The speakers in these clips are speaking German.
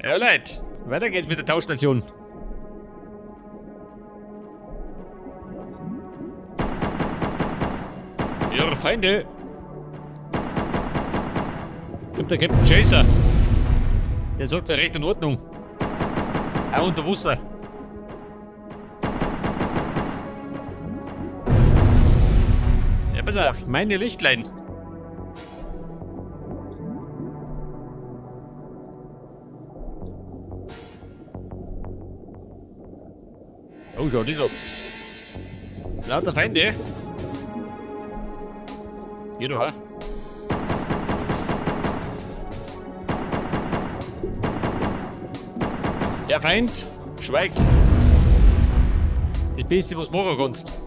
Ja, Leute, weiter geht's mit der Tauschstation. Ja, Feinde. Kommt der Captain Chaser. Der sorgt für Recht und Ordnung. Auch unter Wasser. Ja, pass auf, meine Lichtlein. Oh, schau das ab. Lauter Feinde. Hier du, ha? Ja, Feind, schweig. Das Beste, was du machen kannst.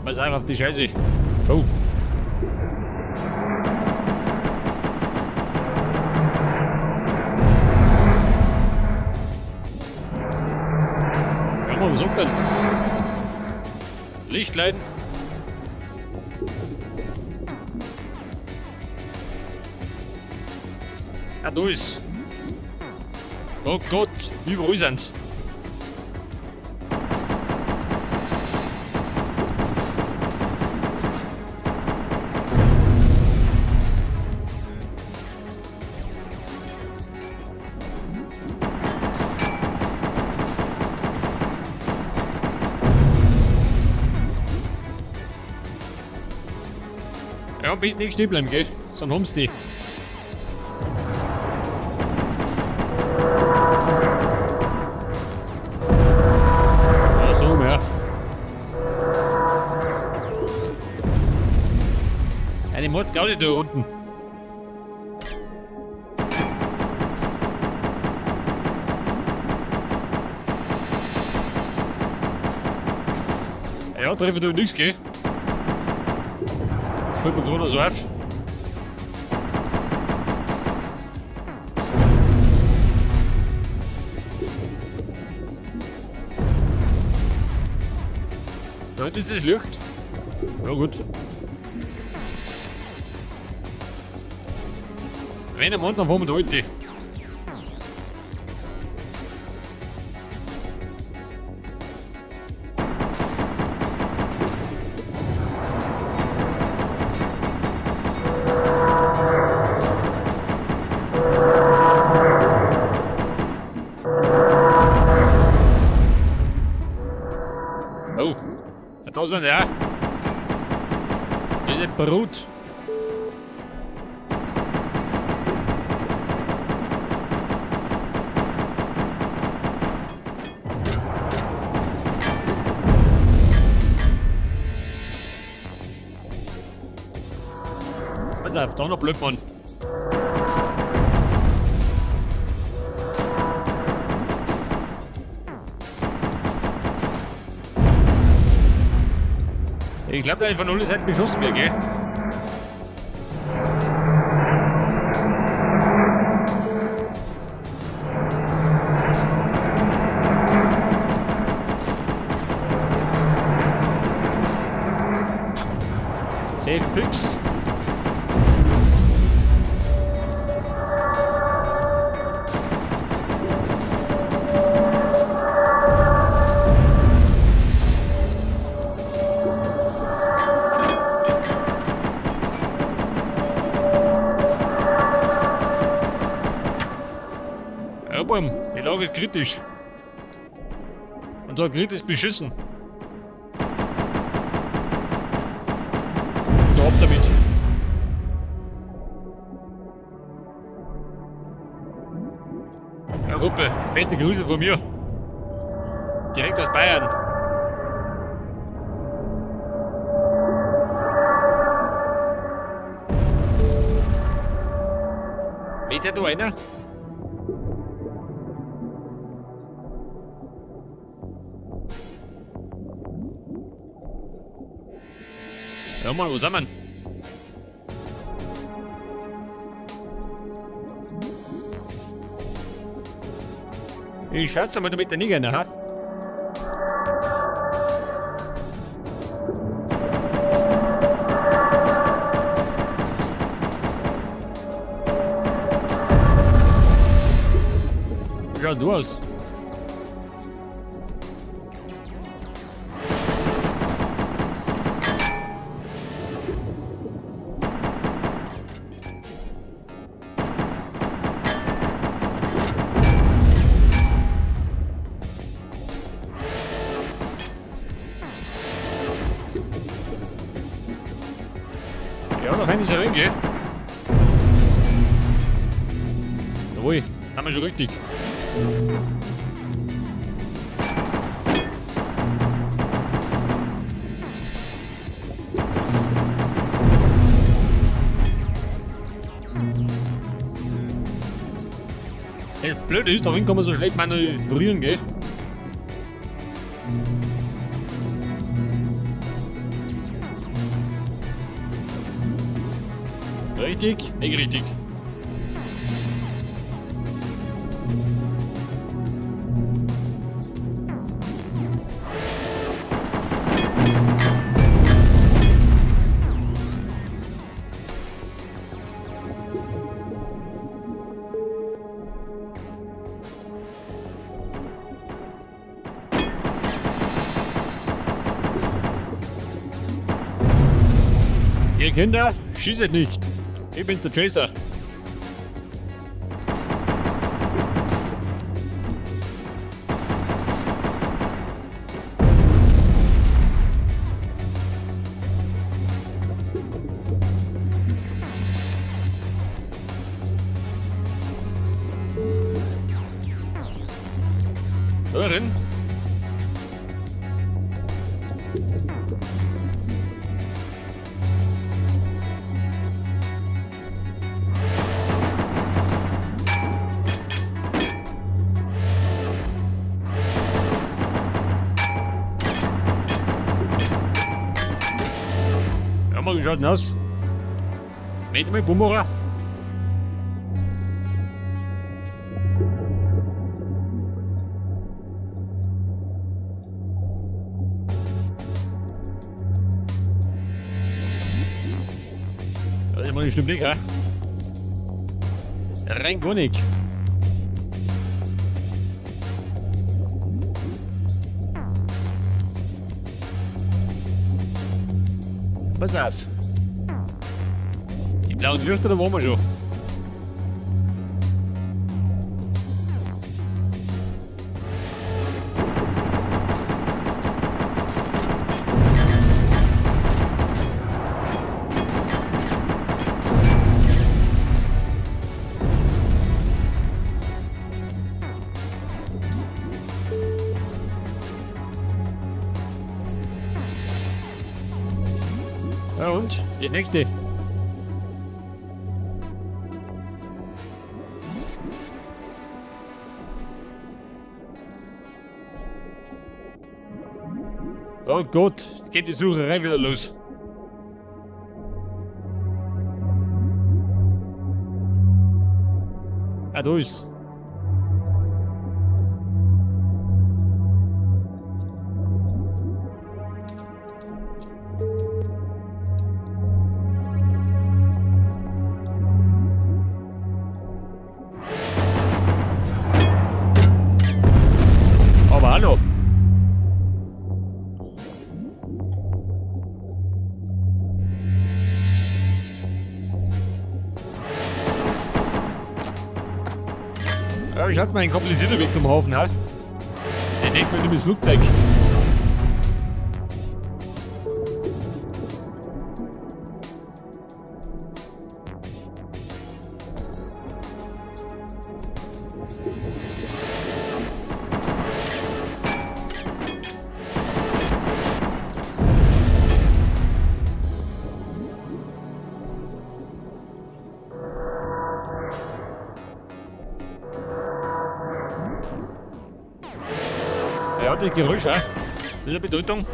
Pass einfach auf die Scheiße. Oh. Ja, was sagt denn? Lichtlein. Ja, da ist. Oh Gott, überall sind's. Ja, am besten nicht stehen bleiben, gell? Sonst haben sie die. Ja, so mehr. Eine Mordsgaudi da unten. Ja, treffe du nichts, gell? Fällt mir gerade so auf. Da hinten ist das Licht. Ja gut. Wenn am Mann, dann fahren wir da heute. Oh, da sind ja. Diese Brut. Pass auf, da noch blöd, Mann. Ich glaube, da ist von alle Seiten beschossen wird, gell? Safe fix. Ja, Bam, die Lage ist kritisch. Und der Grid ist beschissen. So, ab damit. Ja, Gruppe, beste Grüße von mir. Direkt aus Bayern. Weht da einer? Hör mal, wo sind wir? Ich schätze mal damit nicht gerne, ha? Schau du aus. Ja, da kann ich ja reingehen. Jawohl, haben wir schon richtig. Das Blöde ist, darin kann man so schlecht manövrieren, gell? Richtig? Nicht richtig. Ihr Kinder, schießt nicht. Ich bin's der Chaser. Hören. Ja, mal geschaut aus. Mit dem Bumerer. Das ist mal nicht Blick, ha? Rein gar nicht. Pass auf. Die blauen Lichter, da waren wir schon. Ja und? Die nächste. Oh Gott, geht die Sucherei wieder los. Ah, da ist. Aber hallo. Ja, ich hatte mal einen komplizierten Weg zum Hafen, ha? Der denkt man nämlich das Flugzeug. Er hat das Geräusch, ha? Das ist eine Bedeutung.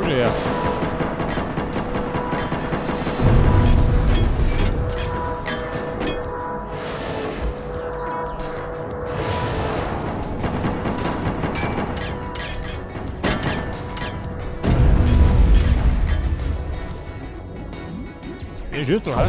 schon her. Wer schießt du, hä?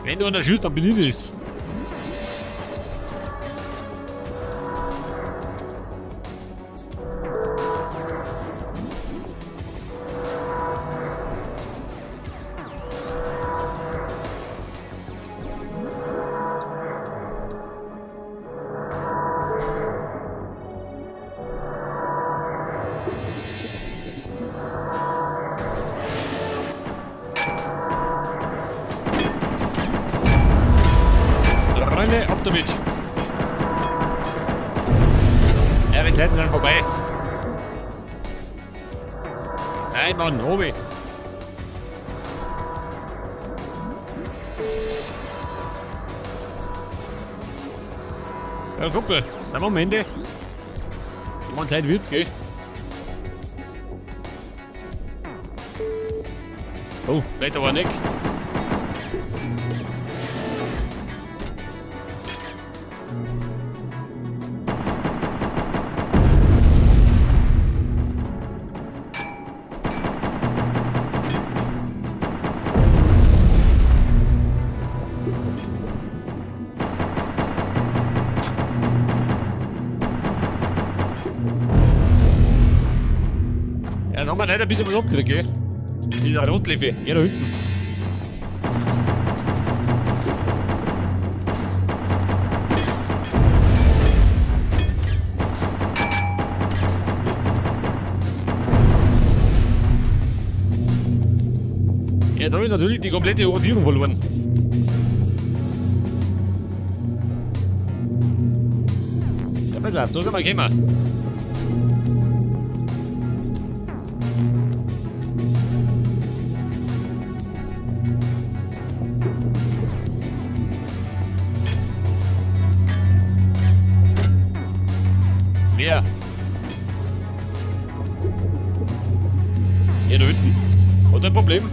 Wenn du an der schießt, dann bin ich das. Freunde, ab damit. Ja, die Zeiten sind vorbei. Nein, Mann, Obi. Ja, Kumpel, sind wir am Ende? Die man Zeit wird, gell? Oh, vielleicht aber nicht. Ja, dann haben wir nicht ein bisschen was abgekriegt, gell? Dieser Rotlieffe, hier da hinten. Ja, da habe ich natürlich die komplette Orientierung verloren. Ja, pass auf, da sind wir gekommen. Wer? Hier da hinten. Hat ein Problem?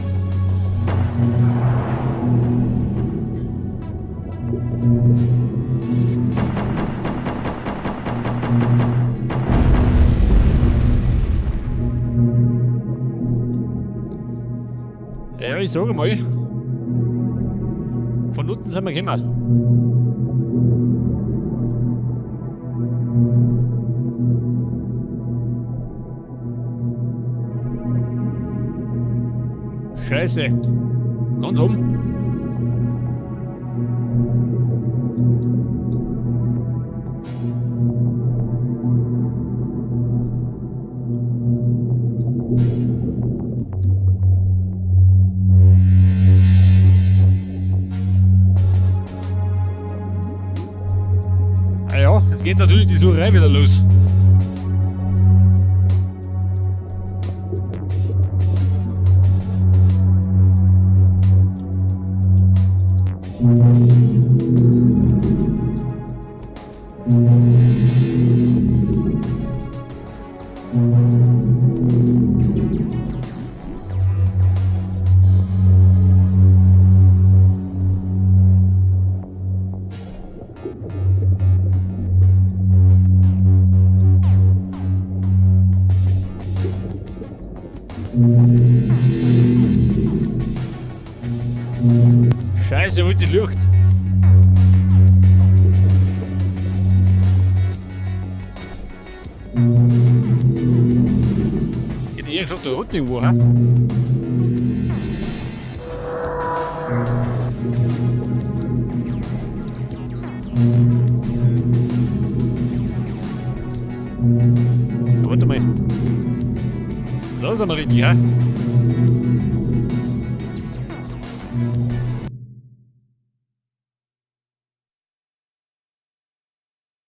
Ja, ich sage mal. Von unten sind wir gekommen. Scheiße. Ganz um. Ah ja, jetzt geht natürlich die Sucherei wieder los. Scheiße, wo ist die Luft? Ich hätte eher gesagt, da unten irgendwo, hä? Warte mal. Da sind wir richtig, hä?